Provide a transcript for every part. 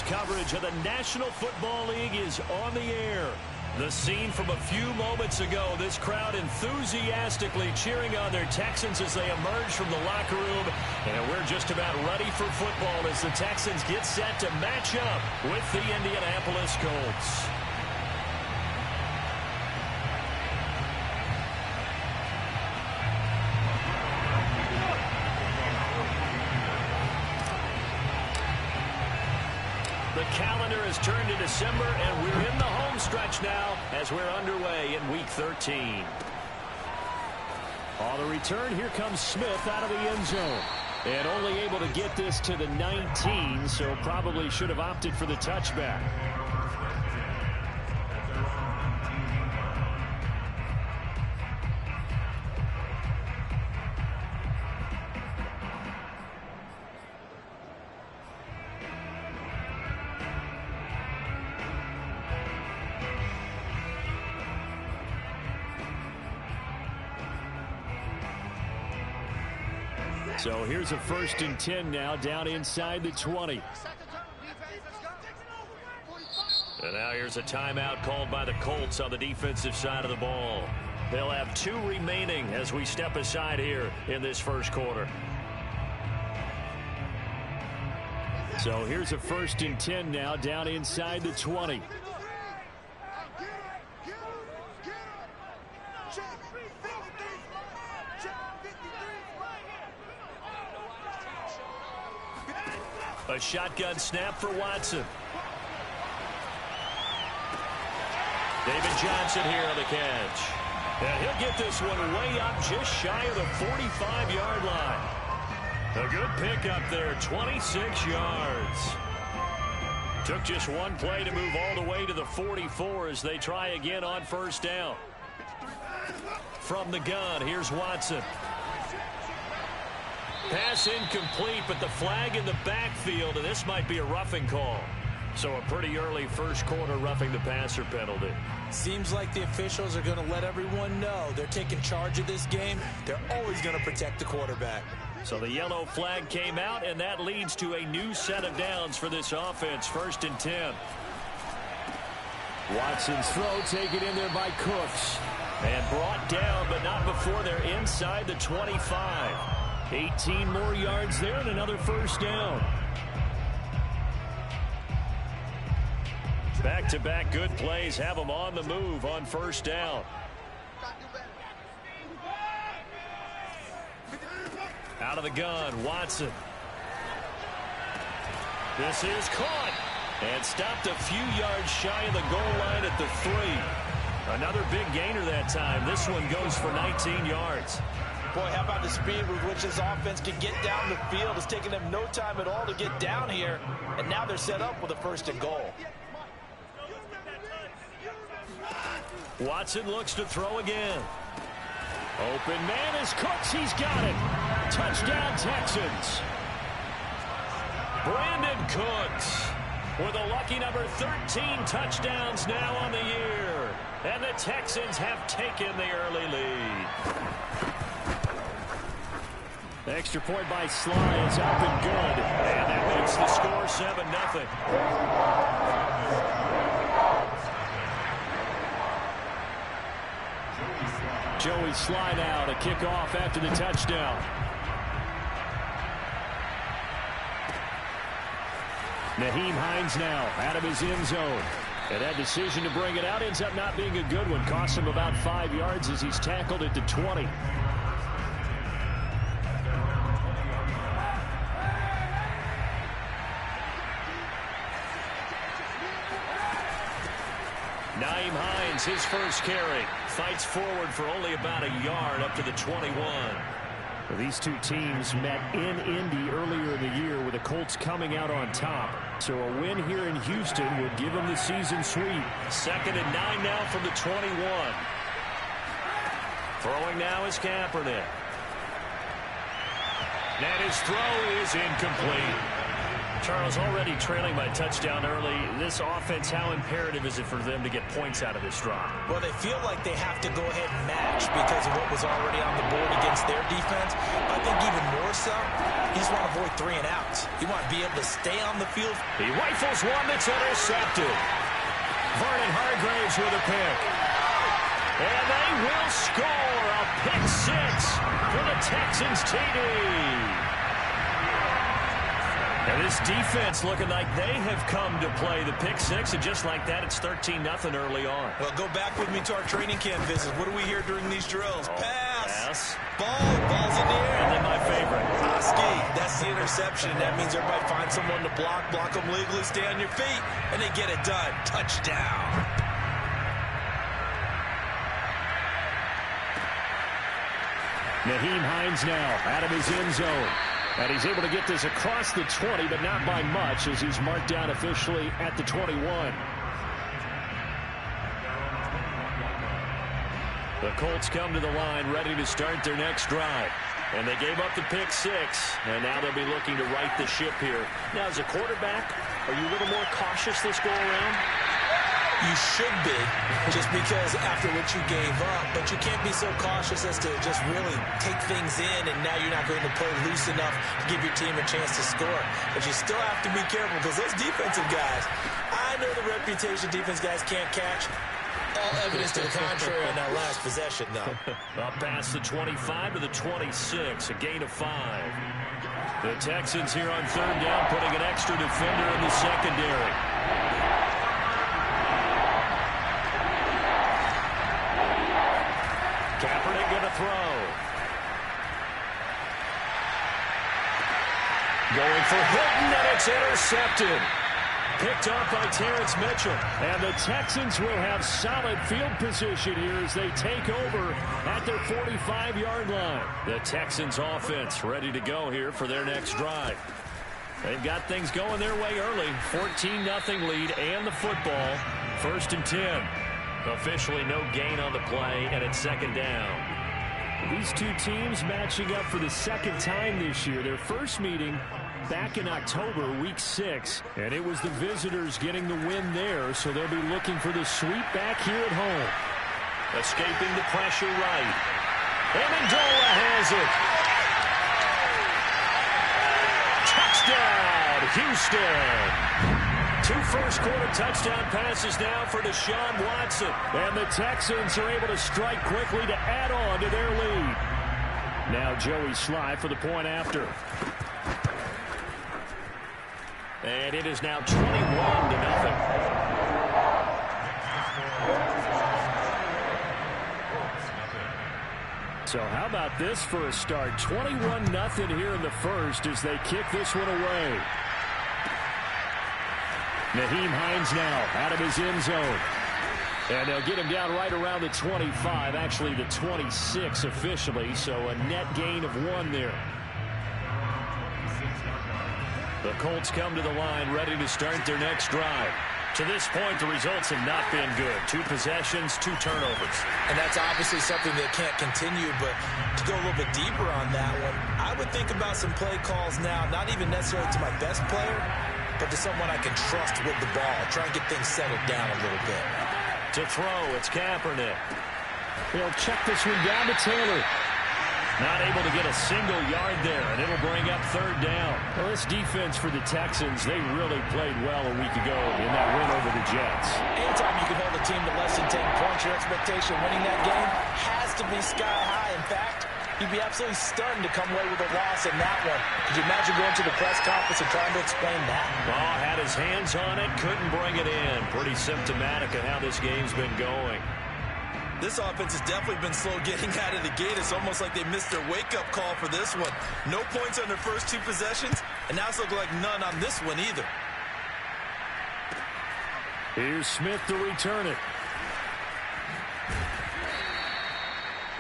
coverage of the National Football League is on the air. The scene from a few moments ago, this crowd enthusiastically cheering on their Texans as they emerge from the locker room. And we're just about ready for football as the Texans get set to match up with the Indianapolis Colts. The calendar has turned to December, and we're in the home stretch now as we're underway in Week 13. On the return, here comes Smith out of the end zone. And only able to get this to the 19, so probably should have opted for the touchback. So here's a 1st and 10 now, down inside the 20. And now here's a timeout called by the Colts on the defensive side of the ball. They'll have 2 remaining as we step aside here in this first quarter. So here's a 1st and 10 now, down inside the 20. A shotgun snap for Watson. David Johnson here on the catch. And he'll get this one way up just shy of the 45-yard line. A good pickup there, 26 yards. Took just one play to move all the way to the 44 as they try again on 1st down. From the gun, here's Watson. Pass incomplete, but the flag in the backfield, and this might be a roughing call. So a pretty early first quarter roughing the passer penalty. Seems like the officials are going to let everyone know they're taking charge of this game. They're always going to protect the quarterback. So the yellow flag came out, and that leads to a new set of downs for this offense. 1st and 10. Watson's throw taken in there by Cooks. And brought down, but not before they're inside the 25. 18 more yards there and another 1st down. Back-to-back good plays have them on the move on 1st down. Out of the gun, Watson. This is caught and stopped a few yards shy of the goal line at the 3. Another big gainer that time. This one goes for 19 yards. Boy, how about the speed with which this offense can get down the field? It's taken them no time at all to get down here, and now they're set up with a 1st and goal. Watson looks to throw again. Open man is Cooks. He's got it. Touchdown, Texans. Brandon Cooks with a lucky number 13 touchdowns now on the year. And the Texans have taken the early lead. Extra point by Sly is up and good. And that makes the score 7-0. Joey Sly now to kick off after the touchdown. Nyheim Hines now out of his end zone. And that decision to bring it out ends up not being a good one. Costs him about 5 yards as he's tackled at the 20. Nyheim Hines, his first carry, fights forward for only about a yard up to the 21. These two teams met in Indy earlier in the year with the Colts coming out on top. So a win here in Houston would give them the season sweep. 2nd and 9 now from the 21. Throwing now is Kaepernick. And his throw is incomplete. Charles, already trailing by touchdown early. This offense, how imperative is it for them to get points out of this drive? Well, they feel like they have to go ahead and match because of what was already on the board against their defense. I think even more so, you just want to avoid 3 and outs. You want to be able to stay on the field. He rifles one that's intercepted. Vernon Hargraves with a pick. And they will score a pick 6 for the Texans TD. And this defense looking like they have come to play the pick 6, and just like that, it's 13-0 early on. Well, go back with me to our training camp visit. What do we hear during these drills? Pass. Ball's in the air. And then my favorite. Husky. That's the interception. That means everybody finds someone to block them legally, stay on your feet, and they get it done. Touchdown. Nyheim Hines now out of his end zone. And he's able to get this across the 20, but not by much, as he's marked down officially at the 21. The Colts come to the line ready to start their next drive. And they gave up the pick 6, and now they'll be looking to right the ship here. Now, as a quarterback, are you a little more cautious this go-around? You should be, just because after what you gave up, but you can't be so cautious as to just really take things in, and now you're not going to play loose enough to give your team a chance to score. But you still have to be careful, because those defensive guys, I know the reputation defense guys can't catch. All evidence to the contrary on that last possession, though. Up past the 25 to the 26, a gain of 5. The Texans here on 3rd down, putting an extra defender in the secondary. Kaepernick going to throw. Going for Hilton, and it's intercepted. Picked off by Terrence Mitchell. And the Texans will have solid field position here as they take over at their 45-yard line. The Texans offense ready to go here for their next drive. They've got things going their way early. 14-0 lead and the football. 1st and 10. Officially no gain on the play, and it's 2nd down. These two teams matching up for the 2nd time this year. Their first meeting back in October, week 6, and it was the visitors getting the win there, so they'll be looking for the sweep back here at home. Escaping the pressure right. Amendola has it. Touchdown, Houston. 2 first-quarter touchdown passes now for Deshaun Watson. And the Texans are able to strike quickly to add on to their lead. Now Joey Sly for the point after. And it is now 21-0. So how about this for a start? 21-0 here in the first as they kick this one away. Nyheim Hines now out of his end zone. And they'll get him down right around the 25, actually the 26 officially, so a net gain of 1 there. The Colts come to the line ready to start their next drive. To this point, the results have not been good. 2 possessions, 2 turnovers. And that's obviously something that can't continue, but to go a little bit deeper on that one, I would think about some play calls now, not even necessarily to my best player, but to someone I can trust with the ball. Try and get things settled down a little bit. To throw, it's Kaepernick. They'll check this one down to Taylor. Not able to get a single yard there, and it'll bring up 3rd down. Well, this defense for the Texans, they really played well a week ago in that win over the Jets. Anytime you can hold a team to less than 10 points, your expectation of winning that game has to be sky high. In fact, you'd be absolutely stunned to come away with a loss in that one. Could you imagine going to the press conference and trying to explain that? Oh, had his hands on it, couldn't bring it in. Pretty symptomatic of how this game's been going. This offense has definitely been slow getting out of the gate. It's almost like they missed their wake-up call for this one. No points on their first 2 possessions, and now it's looking like none on this one either. Here's Smith to return it.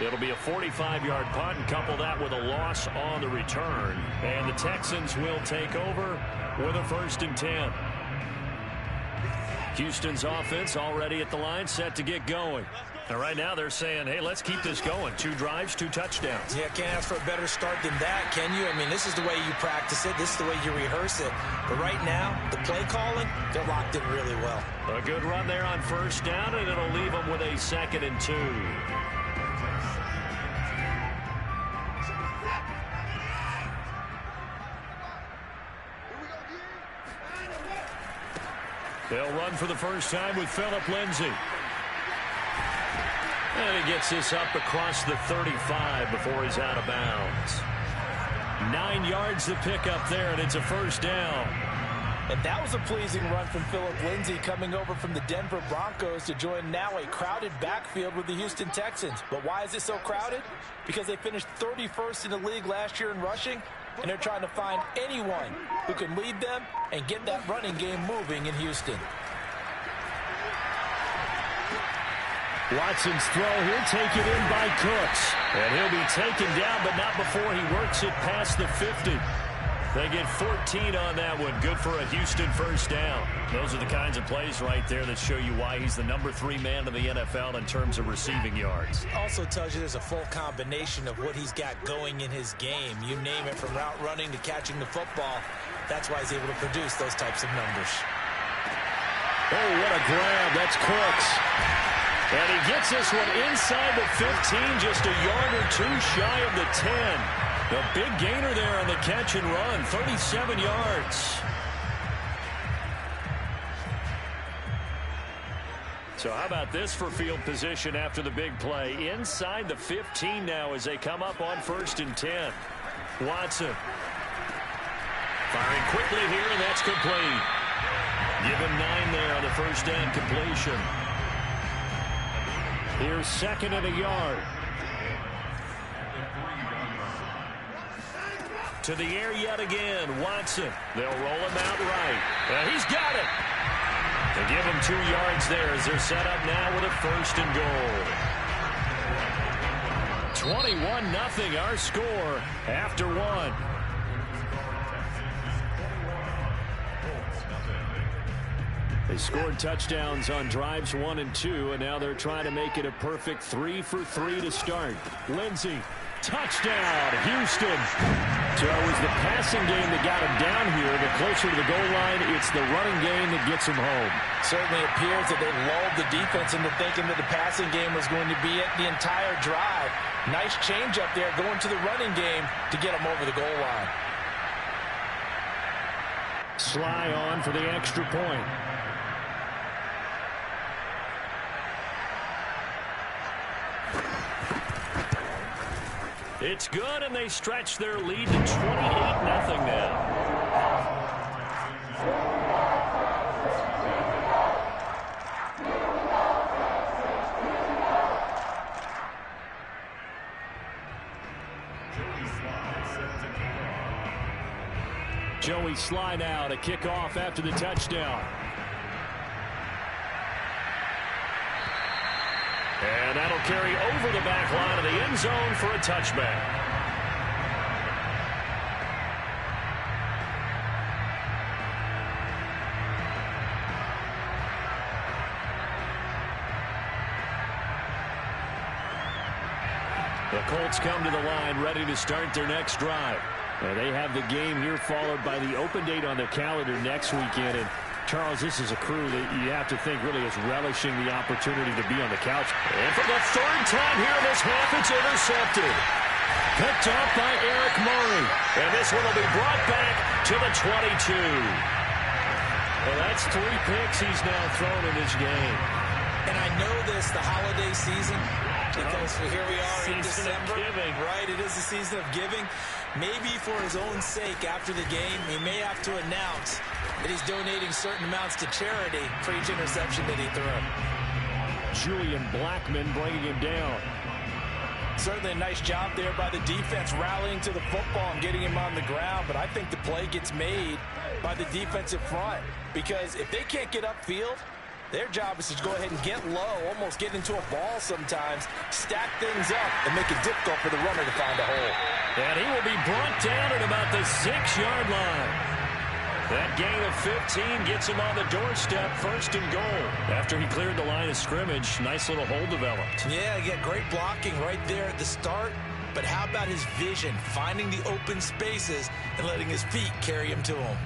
It'll be a 45-yard punt, and couple that with a loss on the return. And the Texans will take over with a 1st and 10. Houston's offense already at the line, set to get going. And right now they're saying, hey, let's keep this going. 2 drives, 2 touchdowns. Yeah, can't ask for a better start than that, can you? I mean, this is the way you practice it. This is the way you rehearse it. But right now, the play calling, they're locked in really well. A good run there on first down, and it'll leave them with a 2nd and 2. They'll run for the first time with Phillip Lindsay. And he gets this up across the 35 before he's out of bounds. 9 yards to pick up there, and it's a first down. And that was a pleasing run from Phillip Lindsay coming over from the Denver Broncos to join now a crowded backfield with the Houston Texans. But why is it so crowded? Because they finished 31st in the league last year in rushing, and they're trying to find anyone who can lead them and get that running game moving in Houston. Watson's throw here taken in by Cooks. And he'll be taken down, but not before he works it past the 50. They get 14 on that one. Good for a Houston first down. Those are the kinds of plays right there that show you why he's the number 3 man in the NFL in terms of receiving yards. Also tells you there's a full combination of what he's got going in his game. You name it, from route running to catching the football. That's why he's able to produce those types of numbers. Oh, what a grab. That's Cooks. And he gets this one inside the 15, just a yard or 2 shy of the 10. A big gainer there on the catch and run, 37 yards. So how about this for field position after the big play? Inside the 15 now as they come up on 1st and 10. Watson firing quickly here, and that's complete. Give him 9 there on the first down completion. Here's 2nd and a yard. To the air yet again, Watson. They'll roll him out right. And he's got it. They give him 2 yards there as they're set up now with a 1st and goal. 21-0 our score after 1. They scored touchdowns on drives 1 and 2, and now they're trying to make it a perfect 3 for 3 to start. Lindsay, touchdown, Houston. So it was the passing game that got him down here. The closer to the goal line, it's the running game that gets him home. Certainly appears that they lulled the defense into thinking that the passing game was going to be it the entire drive. Nice change up there going to the running game to get him over the goal line. Sly on for the extra point. It's good, and they stretch their lead to 28-0 now. Joey Sly now to kick off after the touchdown. And that'll carry over the back line of the end zone for a touchback. The Colts come to the line ready to start their next drive. And they have the game here followed by the open date on their calendar next weekend. And Charles, this is a crew that you have to think really is relishing the opportunity to be on the couch. And for the 3rd time here in this half, it's intercepted. Picked up by Eric Murray. And this one will be brought back to the 22. Well, that's 3 picks he's now thrown in this game. And I know this, the holiday season, because here we are in December. Right, it is the season of giving. Maybe for his own sake after the game, he may have to announce that he's donating certain amounts to charity for each interception that he threw. Julian Blackman bringing him down. Certainly a nice job there by the defense rallying to the football and getting him on the ground, but I think the play gets made by the defensive front, because if they can't get upfield, their job is to go ahead and get low, almost get into a ball sometimes, stack things up, and make it difficult for the runner to find a hole. And he will be brought down at about the 6-yard line. That gain of 15 gets him on the doorstep, 1st and goal. After he cleared the line of scrimmage, nice little hole developed. Yeah, he got great blocking right there at the start. But how about his vision, finding the open spaces and letting his feet carry him to him?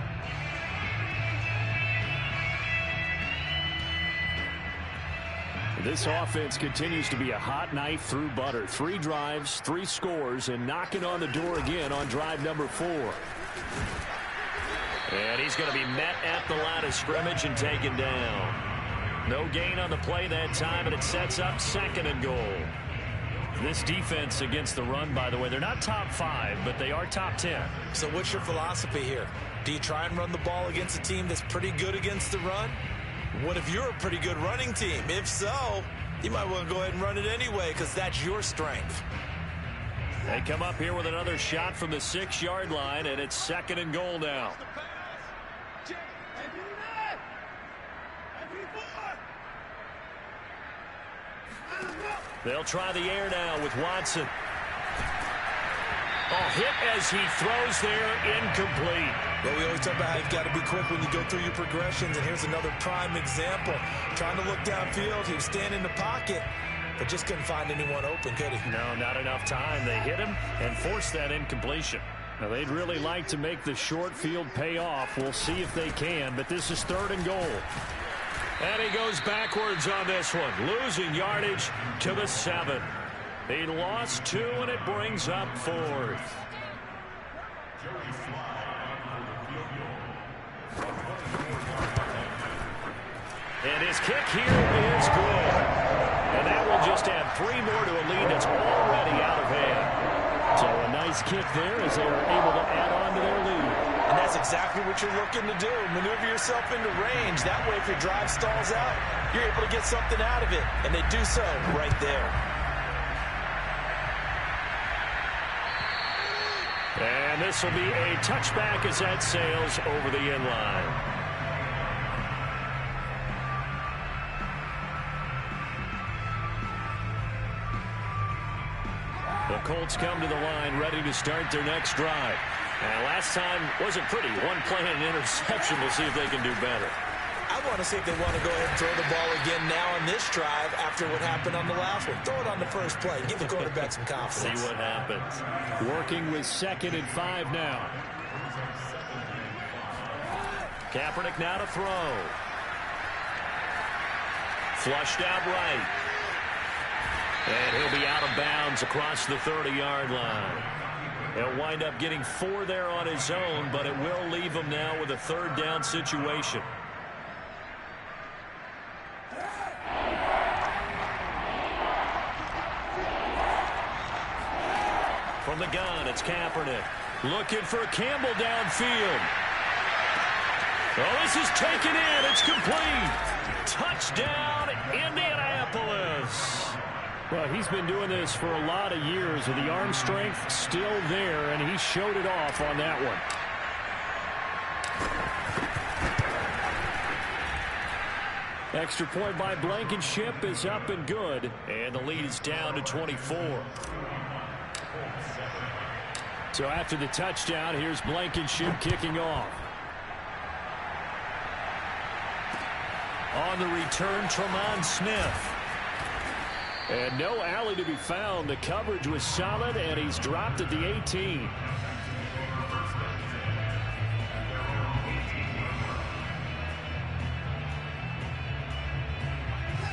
This offense continues to be a hot knife through butter. 3 drives, 3 scores, and knocking on the door again on drive number 4. And he's going to be met at the line of scrimmage and taken down. No gain on the play that time, and it sets up 2nd and goal. This defense against the run, by the way, they're not top 5, but they are top 10. So what's your philosophy here? Do you try and run the ball against a team that's pretty good against the run? What if you're a pretty good running team? If so, you might want to go ahead and run it anyway because that's your strength. They come up here with another shot from the 6-yard line, and it's 2nd and goal now. They'll try the air now with Watson. Oh, hit as he throws there, incomplete. Well, we always talk about how you've got to be quick when you go through your progressions, and here's another prime example. Trying to look downfield, he was standing in the pocket, but just couldn't find anyone open, could he? No, not enough time. They hit him and forced that incompletion. Now, they'd really like to make the short field pay off. We'll see if they can, but this is 3rd and goal. And he goes backwards on this one, losing yardage to the 7. He lost 2, and it brings up 4th. And his kick here is good. And that will just add 3 more to a lead that's already out of hand. So a nice kick there as they are able to add on to their lead. And that's exactly what you're looking to do. Maneuver yourself into range. That way, if your drive stalls out, you're able to get something out of it. And they do so right there. And this will be a touchback as that sails over the end line. The Colts come to the line ready to start their next drive. And last time wasn't pretty. 1 play and an interception. We'll see if they can do better. I want to see if they want to go ahead and throw the ball again now on this drive after what happened on the last one. Throw it on the first play. Give the quarterback some confidence. See what happens. Working with 2nd and 5 now. Kaepernick now to throw. Flushed out right. And he'll be out of bounds across the 30-yard line. He'll wind up getting 4 there on his own, but it will leave him now with a 3rd down situation. From the gun, it's Kaepernick. Looking for Campbell downfield. Oh, this is taken in. It's complete. Touchdown, Indianapolis. Well, he's been doing this for a lot of years with the arm strength still there, and he showed it off on that one. Extra point by Blankenship is up and good, and the lead is down to 24. So after the touchdown, here's Blankenship kicking off. On the return, Tremont Smith. And no alley to be found. The coverage was solid, and he's dropped at the 18.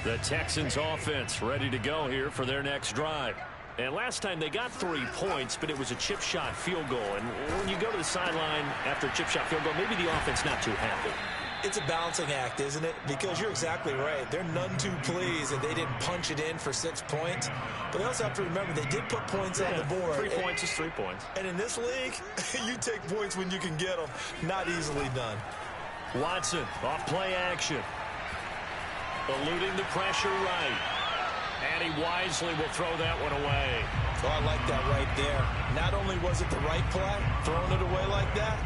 The Texans offense ready to go here for their next drive. And last time they got 3 points, but it was a chip shot field goal. And when you go to the sideline after a chip shot field goal, maybe the offense not too happy. It's a balancing act, isn't it? Because you're exactly right. They're none too pleased that they didn't punch it in for 6 points. But they also have to remember they did put points on the board. 3 points is 3 points. And in this league, you take points when you can get them. Not easily done. Watson off play action. Eluding the pressure right. And he wisely will throw that one away. Oh, I like that right there. Not only was it the right play, throwing it away like that,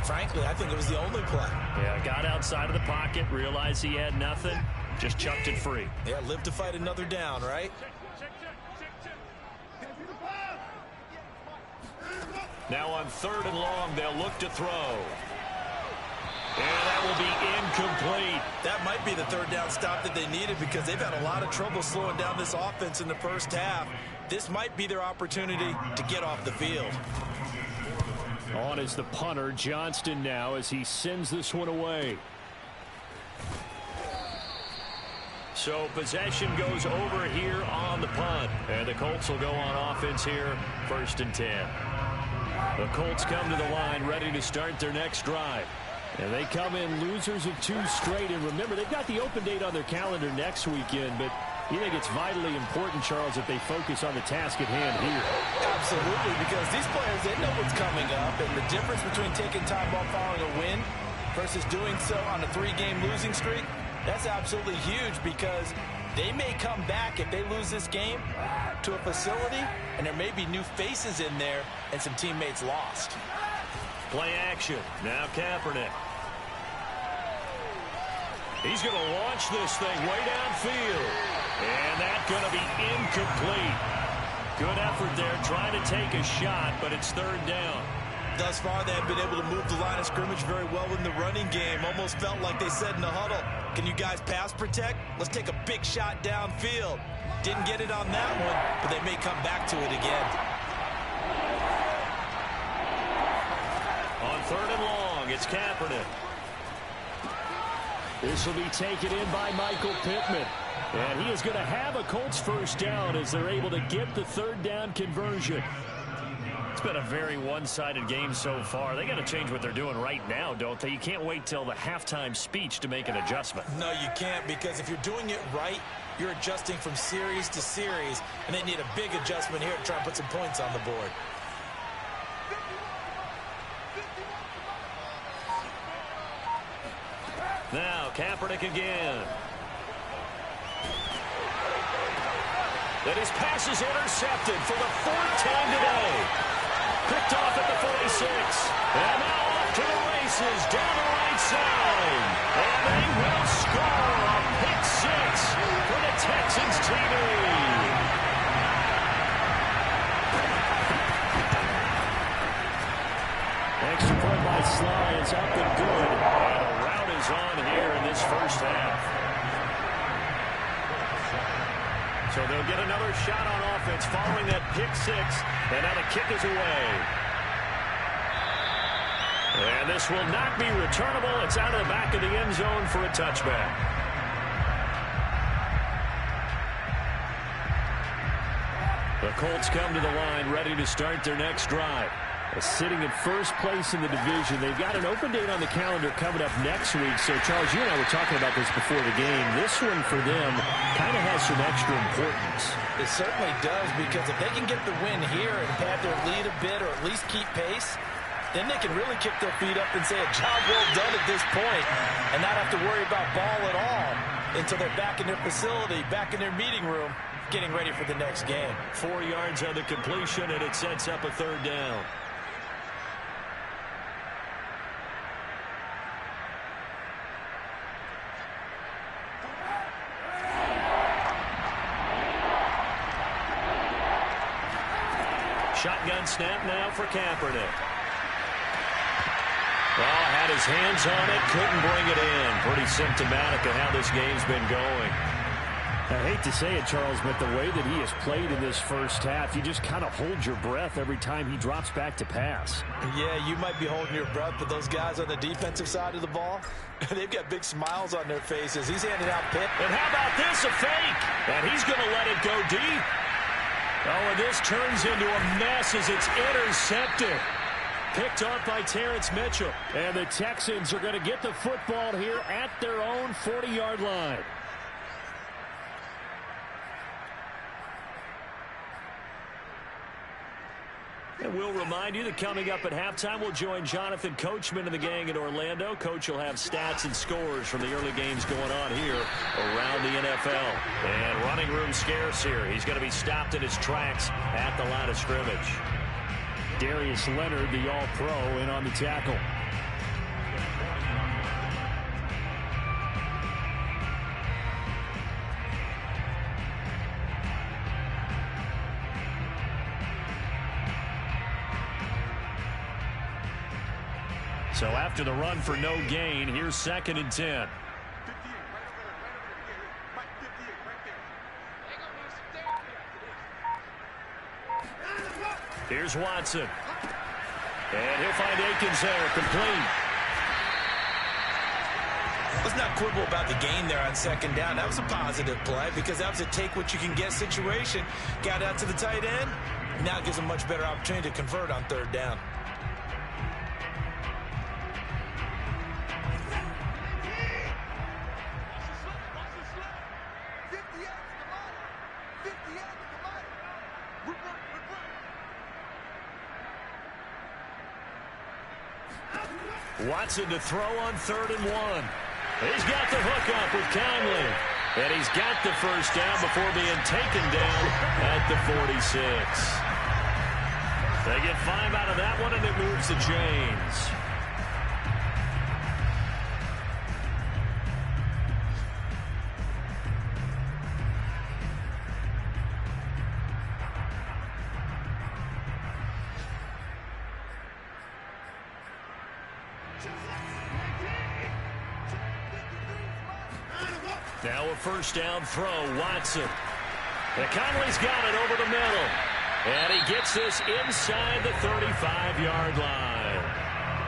frankly, I think it was the only play. Yeah, got outside of the pocket, realized he had nothing, just chucked it free. Yeah, live to fight another down, right? Now on 3rd and long, they'll look to throw. And that will be incomplete. That might be the third down stop that they needed because they've had a lot of trouble slowing down this offense in the first half. This might be their opportunity to get off the field. On is the punter, Johnston, now as he sends this one away. So possession goes over here on the punt. And the Colts will go on offense here, 1st and 10. The Colts come to the line ready to start their next drive. And they come in losers of 2 straight. And remember, they've got the open date on their calendar next weekend. But you think it's vitally important, Charles, that they focus on the task at hand here? Absolutely, because these players, they know what's coming up. And the difference between taking time off following a win versus doing so on a 3-game losing streak, that's absolutely huge because they may come back if they lose this game to a facility, and there may be new faces in there and some teammates lost. Play action. Now Kaepernick. He's going to launch this thing way downfield. And that's going to be incomplete. Good effort there trying to take a shot, but it's 3rd down. Thus far, they have been able to move the line of scrimmage very well in the running game. Almost felt like they said in the huddle, can you guys pass protect? Let's take a big shot downfield. Didn't get it on that one, but they may come back to it again. On 3rd and long, it's Kaepernick. This will be taken in by Michael Pittman. And he is going to have a Colts 1st down as they're able to get the 3rd down conversion. It's been a very one-sided game so far. They got to change what they're doing right now, don't they? You can't wait till the halftime speech to make an adjustment. No, you can't, because if you're doing it right, you're adjusting from series to series, and they need a big adjustment here to try and put some points on the board. Now, Kaepernick again. And his pass is intercepted for the 4th time today. Picked off at the 46. And now off to the races down the right side. And they will score a pick 6 for the Texans TV. Extra point by Sly is up and good. And a rout is on here in this first half. So they'll get another shot on offense following that pick 6. And now the kick is away. And this will not be returnable. It's out of the back of the end zone for a touchback. The Colts come to the line ready to start their next drive. Sitting in 1st place in the division. They've got an open date on the calendar coming up next week. So, Charles, you and I were talking about this before the game. This one for them kind of has some extra importance. It certainly does, because if they can get the win here and pad their lead a bit or at least keep pace, then they can really kick their feet up and say a job well done at this point and not have to worry about ball at all until they're back in their facility, back in their meeting room, getting ready for the next game. 4 yards on the completion, and it sets up a 3rd down. Shotgun snap now for Kaepernick. Well, had his hands on it, couldn't bring it in. Pretty symptomatic of how this game's been going. I hate to say it, Charles, but the way that he has played in this first half, you just kind of hold your breath every time he drops back to pass. Yeah, you might be holding your breath, but those guys on the defensive side of the ball, they've got big smiles on their faces. He's handing out Pitt. And how about this, a fake? And he's going to let it go deep. Oh, and this turns into a mess as it's intercepted. Picked off by Terrence Mitchell. And the Texans are going to get the football here at their own 40-yard line. And we'll remind you that coming up at halftime, we'll join Jonathan Coachman and the gang in Orlando. Coach will have stats and scores from the early games going on here around the NFL. And running room scarce here. He's going to be stopped in his tracks at the line of scrimmage. Darius Leonard, the All-Pro, in on the tackle. So after the run for no gain, here's 2nd and 10. Here's Watson. And he'll find Akins there, complete. Let's not quibble about the gain there on 2nd down. That was a positive play because that was a take-what-you-can-get situation. Got out to the tight end. Now it gives him a much better opportunity to convert on 3rd down. Watson to throw on 3rd and 1. He's got the hook up with Conley. And he's got the first down before being taken down at the 46. They get 5 out of that one, and it moves the chains. Now a first down throw, Watson. And Conley's got it over the middle. And he gets this inside the 35-yard line.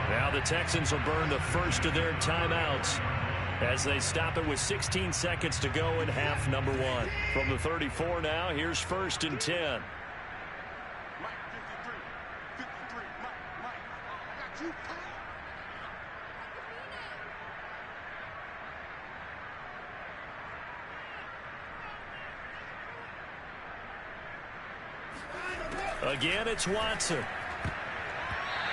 Now the Texans will burn the first of their timeouts as they stop it with 16 seconds to go in half number 1. From the 34 now, here's 1st and 10. Again, it's Watson.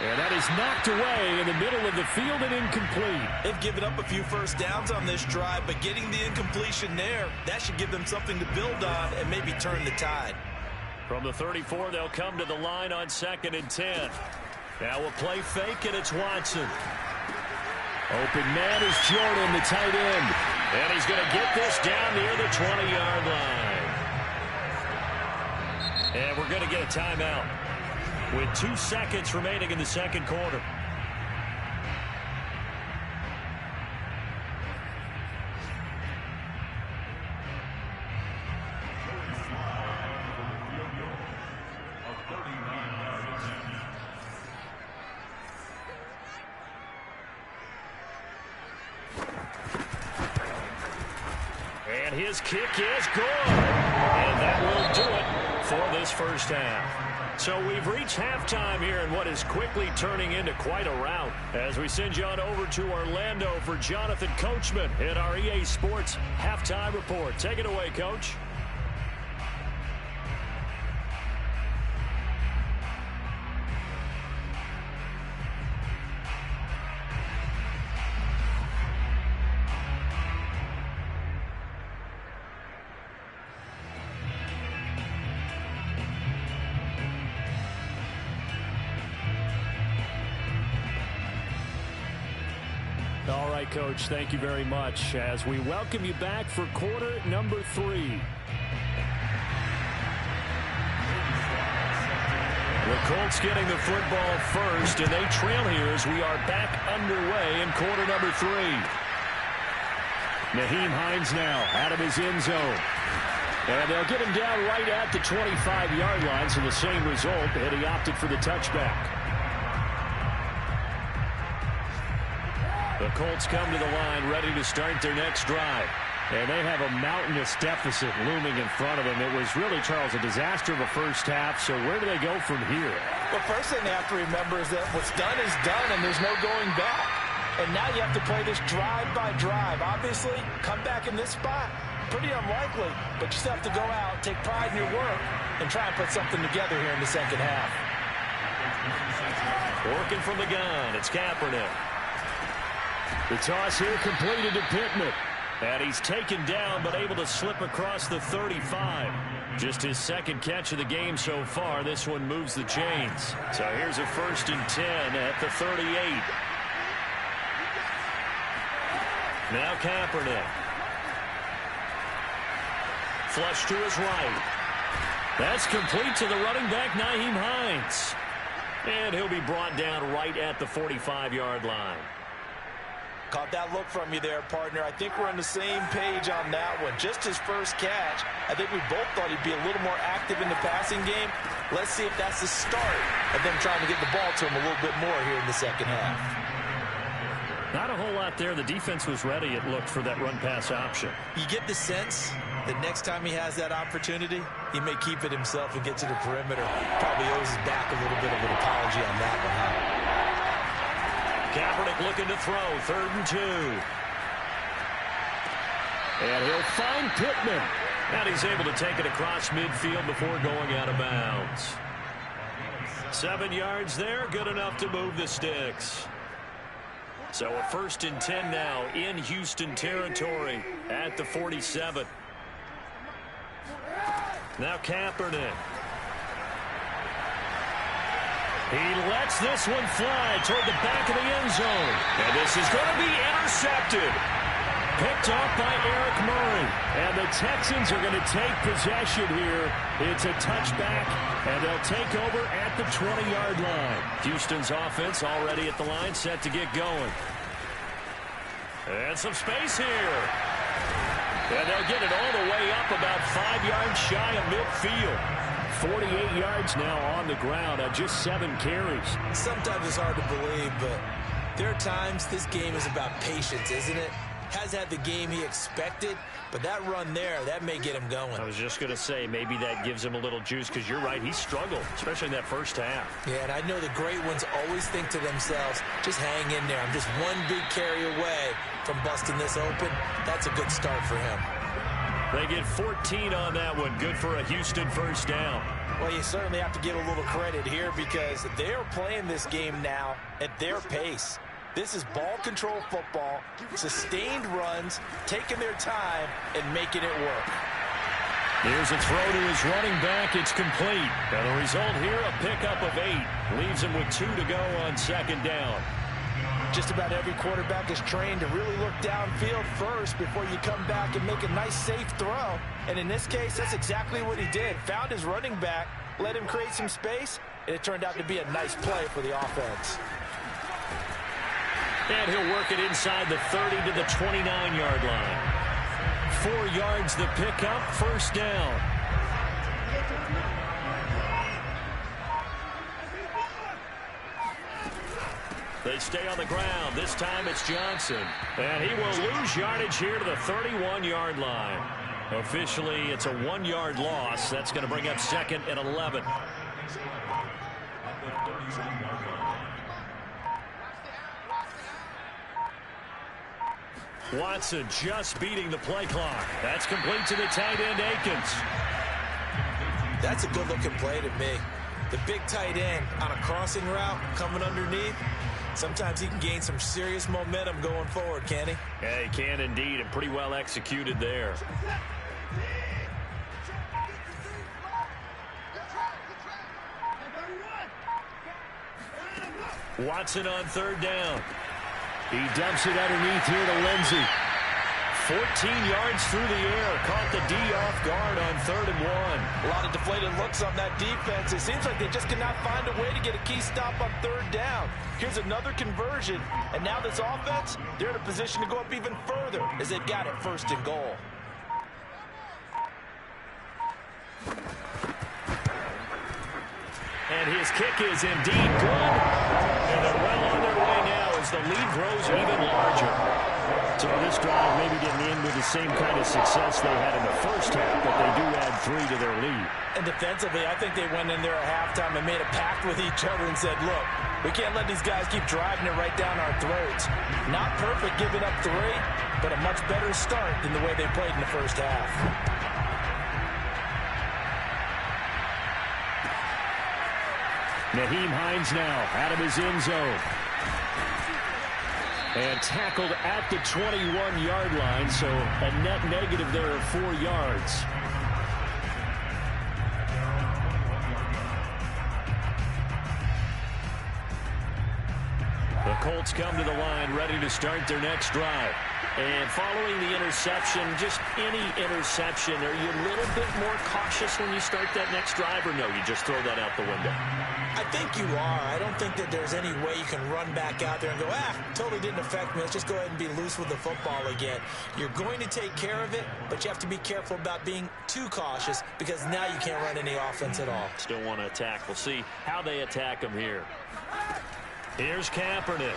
And that is knocked away in the middle of the field and incomplete. They've given up a few first downs on this drive, but getting the incompletion there, that should give them something to build on and maybe turn the tide. From the 34, they'll come to the line on 2nd and 10. Now a play fake, and it's Watson. Open man is Jordan, the tight end. And he's going to get this down near the 20-yard line. And we're going to get a timeout with 2 seconds remaining in the 2nd quarter. And his kick is good. And that will do it for this first half. So we've reached halftime here in what is quickly turning into quite a rout as we send you on over to Orlando for Jonathan Coachman in our EA Sports Halftime Report. Take it away, Coach. All right, Coach, thank you very much as we welcome you back for quarter number 3. The Colts getting the football first, and they trail here as we are back underway in quarter number 3. Nyheim Hines now out of his end zone. And they'll get him down right at the 25-yard line, so the same result, and he opted for the touchback. The Colts come to the line ready to start their next drive. And they have a mountainous deficit looming in front of them. It was really, Charles, a disaster of a first half. So where do they go from here? The first thing they have to remember is that what's done is done and there's no going back. And now you have to play this drive by drive. Obviously, come back in this spot, pretty unlikely. But you still have to go out, take pride in your work, and try and put something together here in the second half. Working from the gun, it's Kaepernick. The toss here completed to Pittman. And he's taken down but able to slip across the 35. Just his 2nd catch of the game so far. This one moves the chains. So here's a 1st and 10 at the 38. Now Kaepernick. Flush to his right. That's complete to the running back, Nyheim Hines. And he'll be brought down right at the 45-yard line. Caught that look from you there, partner. I think we're on the same page on that one. Just his first catch, I think we both thought he'd be a little more active in the passing game. Let's see if that's the start of them trying to get the ball to him a little bit more here in the second half. Not a whole lot there. The defense was ready, it looked, for that run-pass option. You get the sense that next time he has that opportunity, he may keep it himself and get to the perimeter. Probably owes his back a little bit of an apology on that one, huh? Kaepernick looking to throw, 3rd and 2. And he'll find Pittman. And he's able to take it across midfield before going out of bounds. 7 yards there, good enough to move the sticks. So a 1st and 10 now in Houston territory at the 47. Now Kaepernick. He lets this one fly toward the back of the end zone. And this is going to be intercepted. Picked off by Eric Murray. And the Texans are going to take possession here. It's a touchback, and they'll take over at the 20-yard line. Houston's offense already at the line, set to get going. And some space here. And they'll get it all the way up about 5 yards shy of midfield. 48 yards now on the ground on just 7 carries. Sometimes it's hard to believe, but there are times this game is about patience, isn't it? Has had the game he expected, but that run there, that may get him going. I was just going to say, maybe that gives him a little juice, because you're right, he struggled, especially in that first half. Yeah, and I know the great ones always think to themselves, just hang in there. I'm just one big carry away from busting this open. That's a good start for him. They get 14 on that one. Good for a Houston first down. Well, you certainly have to give a little credit here, because they're playing this game now at their pace. This is ball control football, sustained runs, taking their time, and making it work. Here's a throw to his running back. It's complete. And the result here, a pickup of 8. Leaves him with 2 to go on 2nd down. Just about every quarterback is trained to really look downfield first before you come back and make a nice, safe throw. And in this case, that's exactly what he did. Found his running back, let him create some space, and it turned out to be a nice play for the offense. And he'll work it inside the 30 to the 29-yard line. 4 yards the pickup, first down. They stay on the ground. This time it's Johnson. And he will lose yardage here to the 31-yard line. Officially, it's a 1-yard loss. That's going to bring up 2nd and 11. Watson just beating the play clock. That's complete to the tight end, Akins. That's a good-looking play to me. The big tight end on a crossing route coming underneath. Sometimes he can gain some serious momentum going forward, can he? Yeah, he can indeed, and pretty well executed there. Watson on 3rd down. He dumps it underneath here to Lindsey. 14 yards through the air. Caught the D off guard on 3rd and 1. A lot of deflated looks on that defense. It seems like they just cannot find a way to get a key stop on 3rd down. Here's another conversion, and now this offense, they're in a position to go up even further as they've got it 1st and goal. And his kick is indeed good. And they're well on their way now as the lead grows even larger. So this drive maybe didn't end with the same kind of success they had in the first half, but they do add 3 to their lead. And defensively, I think they went in there at halftime and made a pact with each other and said, look, we can't let these guys keep driving it right down our throats. Not perfect giving up 3, but a much better start than the way they played in the first half. Nyheim Hines now out of his end zone. And tackled at the 21-yard line, so a net negative there of 4 yards. The Colts come to the line ready to start their next drive. And following the interception, just any interception, are you a little bit more cautious when you start that next drive, or no, you just throw that out the window? I think you are. I don't think that there's any way you can run back out there and go, totally didn't affect me. Let's just go ahead and be loose with the football again. You're going to take care of it, but you have to be careful about being too cautious because now you can't run any offense at all. Still want to attack. We'll see how they attack him here. Here's Kaepernick.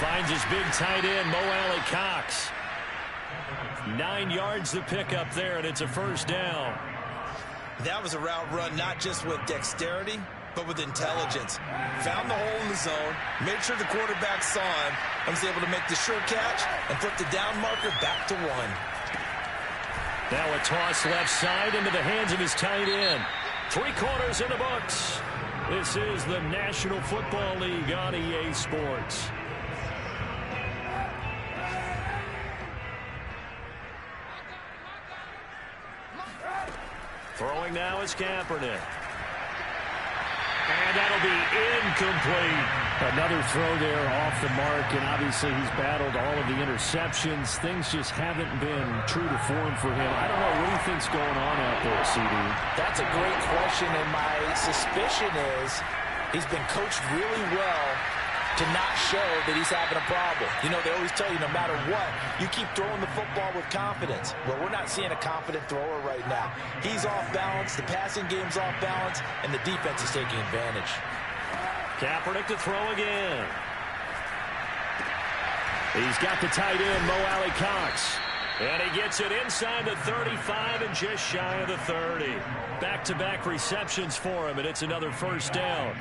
Finds his big tight end, Mo Alley Cox. 9 yards to pick up there, and it's a first down. That was a route run not just with dexterity, but with intelligence. Found the hole in the zone, made sure the quarterback saw him, and was able to make the sure catch and flip the down marker back to 1. Now a toss left side into the hands of his tight end. 3 quarters in the books. This is the National Football League on EA Sports. Throwing now is Kaepernick. And that'll be incomplete. Another throw there off the mark, and obviously he's battled all of the interceptions. Things just haven't been true to form for him. I don't know. What do you think's going on out there, CD? That's a great question, and my suspicion is he's been coached really well to not show that he's having a problem. You know, they always tell you no matter what, you keep throwing the football with confidence. Well, we're not seeing a confident thrower right now. He's off balance, the passing game's off balance, and the defense is taking advantage. Kaepernick to throw again. He's got the tight end, Mo Alley Cox. And he gets it inside the 35 and just shy of the 30. Back-to-back receptions for him, and it's another first down.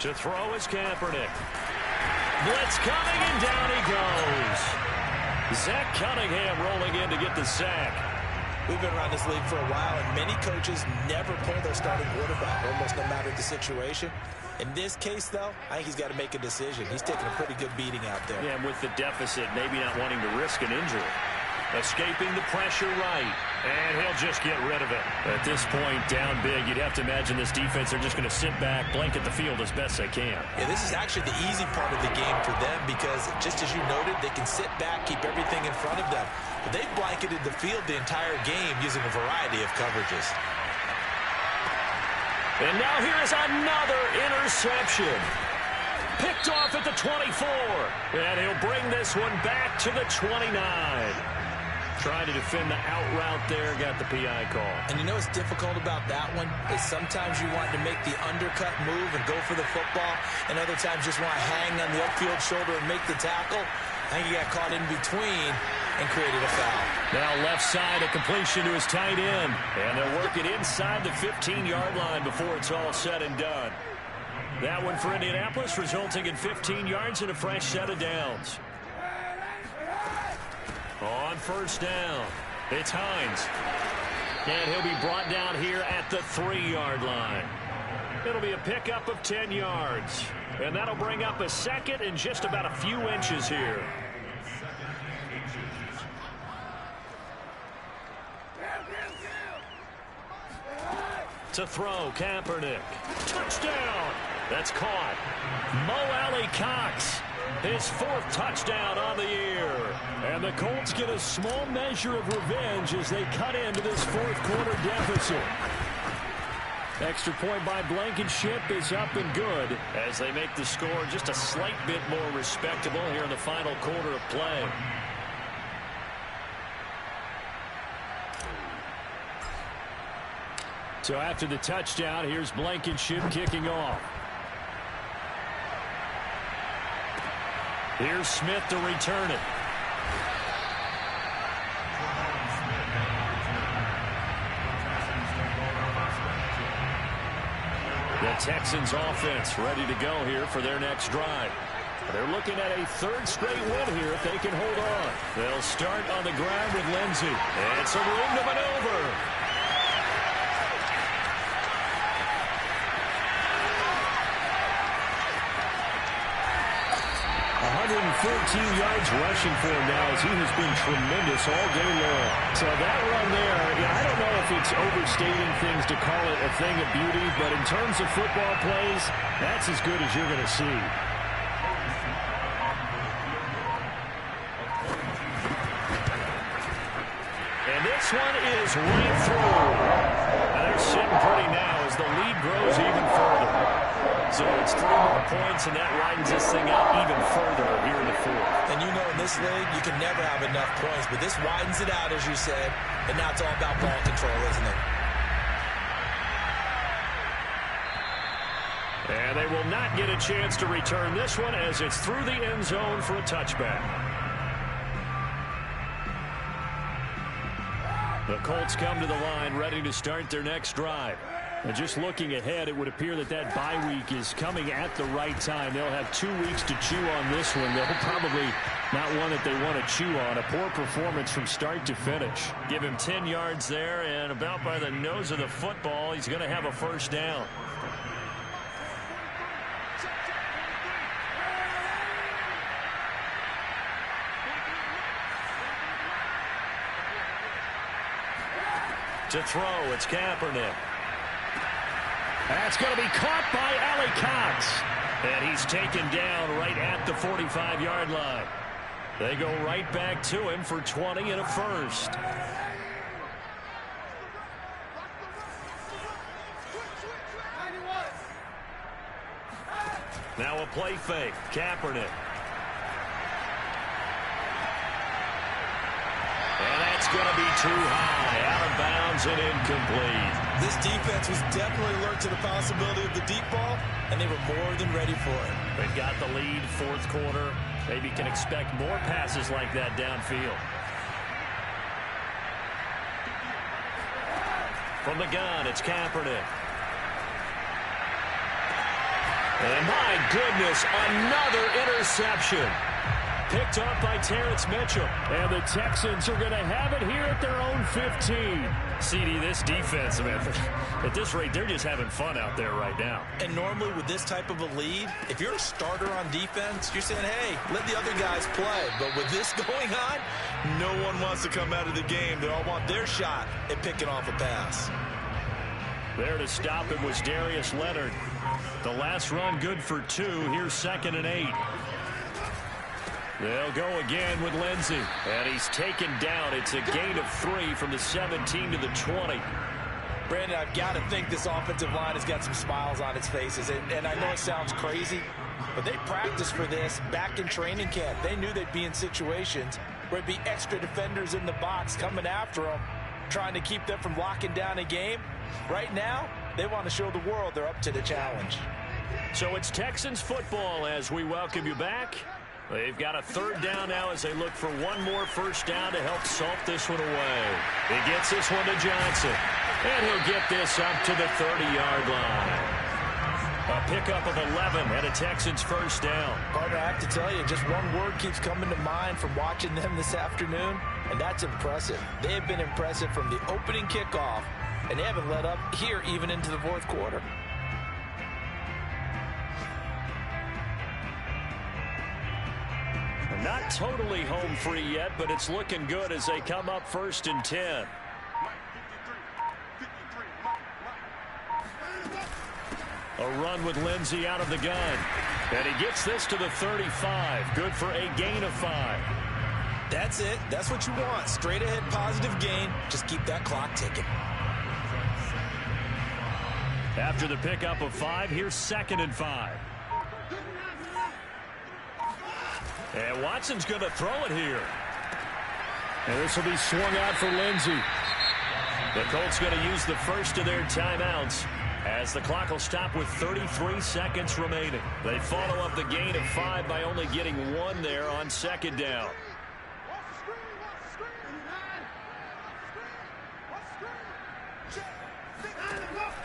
To throw is Kaepernick. Blitz coming, and down he goes. Zach Cunningham rolling in to get the sack. We've been around this league for a while, and many coaches never pull their starting quarterback, almost no matter the situation. In this case, though, I think he's got to make a decision. He's taking a pretty good beating out there. Yeah, and with the deficit, maybe not wanting to risk an injury. Escaping the pressure right, and he'll just get rid of it. At this point, down big, you'd have to imagine this defense, they're just going to sit back, blanket the field as best they can. Yeah, this is actually the easy part of the game for them because, just as you noted, they can sit back, keep everything in front of them. But they've blanketed the field the entire game using a variety of coverages. And now here is another interception. Picked off at the 24. And he'll bring this one back to the 29. Trying to defend the out route there, got the PI call. And you know what's difficult about that one is sometimes you want to make the undercut move and go for the football, and other times just want to hang on the upfield shoulder and make the tackle. I think he got caught in between and created a foul. Now left side, a completion to his tight end. And they'll work it inside the 15-yard line before it's all said and done. That one for Indianapolis, resulting in 15 yards and a fresh set of downs. On first down, it's Hines. And he'll be brought down here at the 3-yard line. It'll be a pickup of 10 yards. And that'll bring up a second and just about a few inches here. To throw, Kaepernick. Touchdown! That's caught. Mo Alley Cox. His 4th touchdown on the year. And the Colts get a small measure of revenge as they cut into this 4th quarter deficit. Extra point by Blankenship is up and good as they make the score just a slight bit more respectable here in the final quarter of play. So after the touchdown, here's Blankenship kicking off. Here's Smith to return it. The Texans offense ready to go here for their next drive. They're looking at a 3rd straight win here if they can hold on. They'll start on the ground with Lindsey. And some room to maneuver. 114 yards rushing for him now as he has been tremendous all day long. So that run there, I don't know if it's overstating things to call it a thing of beauty, but in terms of football plays, that's as good as you're going to see. And this one is right through. And they're sitting pretty now as the lead grows even further. So it's 3 more points, and that widens this thing out even further here in the fourth. And you know in this league, you can never have enough points, but this widens it out, as you said, and now it's all about ball control, isn't it? And they will not get a chance to return this one as it's through the end zone for a touchback. The Colts come to the line ready to start their next drive. And just looking ahead, it would appear that that bye week is coming at the right time. They'll have 2 weeks to chew on this one. They'll probably not one that they want to chew on. A poor performance from start to finish. Give him 10 yards there, and about by the nose of the football, he's going to have a first down. To throw, it's Kaepernick. That's going to be caught by Allie Cox. And he's taken down right at the 45-yard line. They go right back to him for 20 and a first. Now a play fake. Kaepernick. And that's going to be too high. Out of bounds and incomplete. This defense was definitely alert to the possibility of the deep ball, and they were more than ready for it. They've got the lead, fourth quarter. Maybe can expect more passes like that downfield. From the gun, it's Kaepernick. And my goodness, another interception. Picked up by Terrence Mitchell. And the Texans are going to have it here at their own 15. CD, this defense, man, at this rate, they're just having fun out there right now. And normally with this type of a lead, if you're a starter on defense, you're saying, hey, let the other guys play. But with this going on, no one wants to come out of the game. They all want their shot at picking off a pass. There to stop him was Darius Leonard. The last run good for 2. Here's 2nd and 8. They'll go again with Lindsey. And he's taken down. It's a gain of 3 from the 17 to the 20. Brandon, I've got to think this offensive line has got some smiles on its faces. And I know it sounds crazy, but they practiced for this back in training camp. They knew they'd be in situations where there'd be extra defenders in the box coming after them, trying to keep them from locking down a game. Right now, they want to show the world they're up to the challenge. So it's Texans football as we welcome you back. They've got a 3rd down now as they look for one more first down to help salt this one away. He gets this one to Johnson. And he'll get this up to the 30-yard line. A pickup of 11 and a Texans first down. Partner, I have to tell you, just one word keeps coming to mind from watching them this afternoon, and that's impressive. They have been impressive from the opening kickoff, and they haven't let up here even into the fourth quarter. Not totally home free yet, but it's looking good as they come up 1st and 10. A run with Lindsey out of the gun. And he gets this to the 35. Good for a gain of 5. That's it. That's what you want. Straight ahead positive gain. Just keep that clock ticking. After the pickup of 5, here's 2nd and 5. And Watson's going to throw it here. And this will be swung out for Lindsey. The Colts going to use the first of their timeouts as the clock will stop with 33 seconds remaining. They follow up the gain of 5 by only getting 1 there on 2nd down.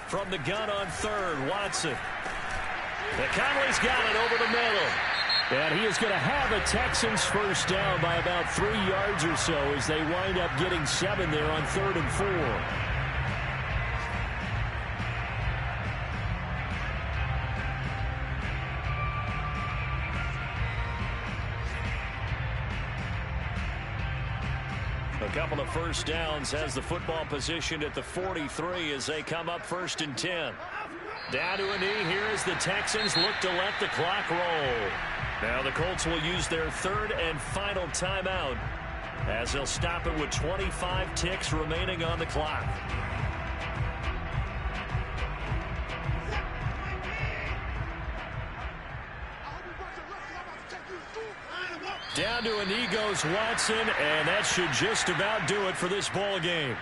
From the gun on 3rd, Watson. The Conley's got it over the middle. And he is going to have a Texans first down by about 3 yards or so as they wind up getting 7 there on 3rd and 4. A couple of first downs has the football positioned at the 43 as they come up 1st and 10. Down to a knee here as the Texans look to let the clock roll. Now the Colts will use their 3rd and final timeout as they'll stop it with 25 ticks remaining on the clock. Down to a knee goes Watson, and that should just about do it for this ball game.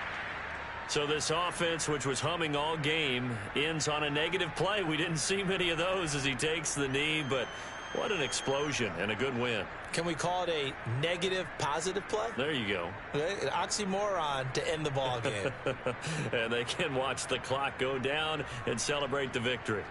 So this offense, which was humming all game, ends on a negative play. We didn't see many of those as he takes the knee, but what an explosion and a good win. Can we call it a negative positive play? There you go. An oxymoron to end the ball game. And they can watch the clock go down and celebrate the victory.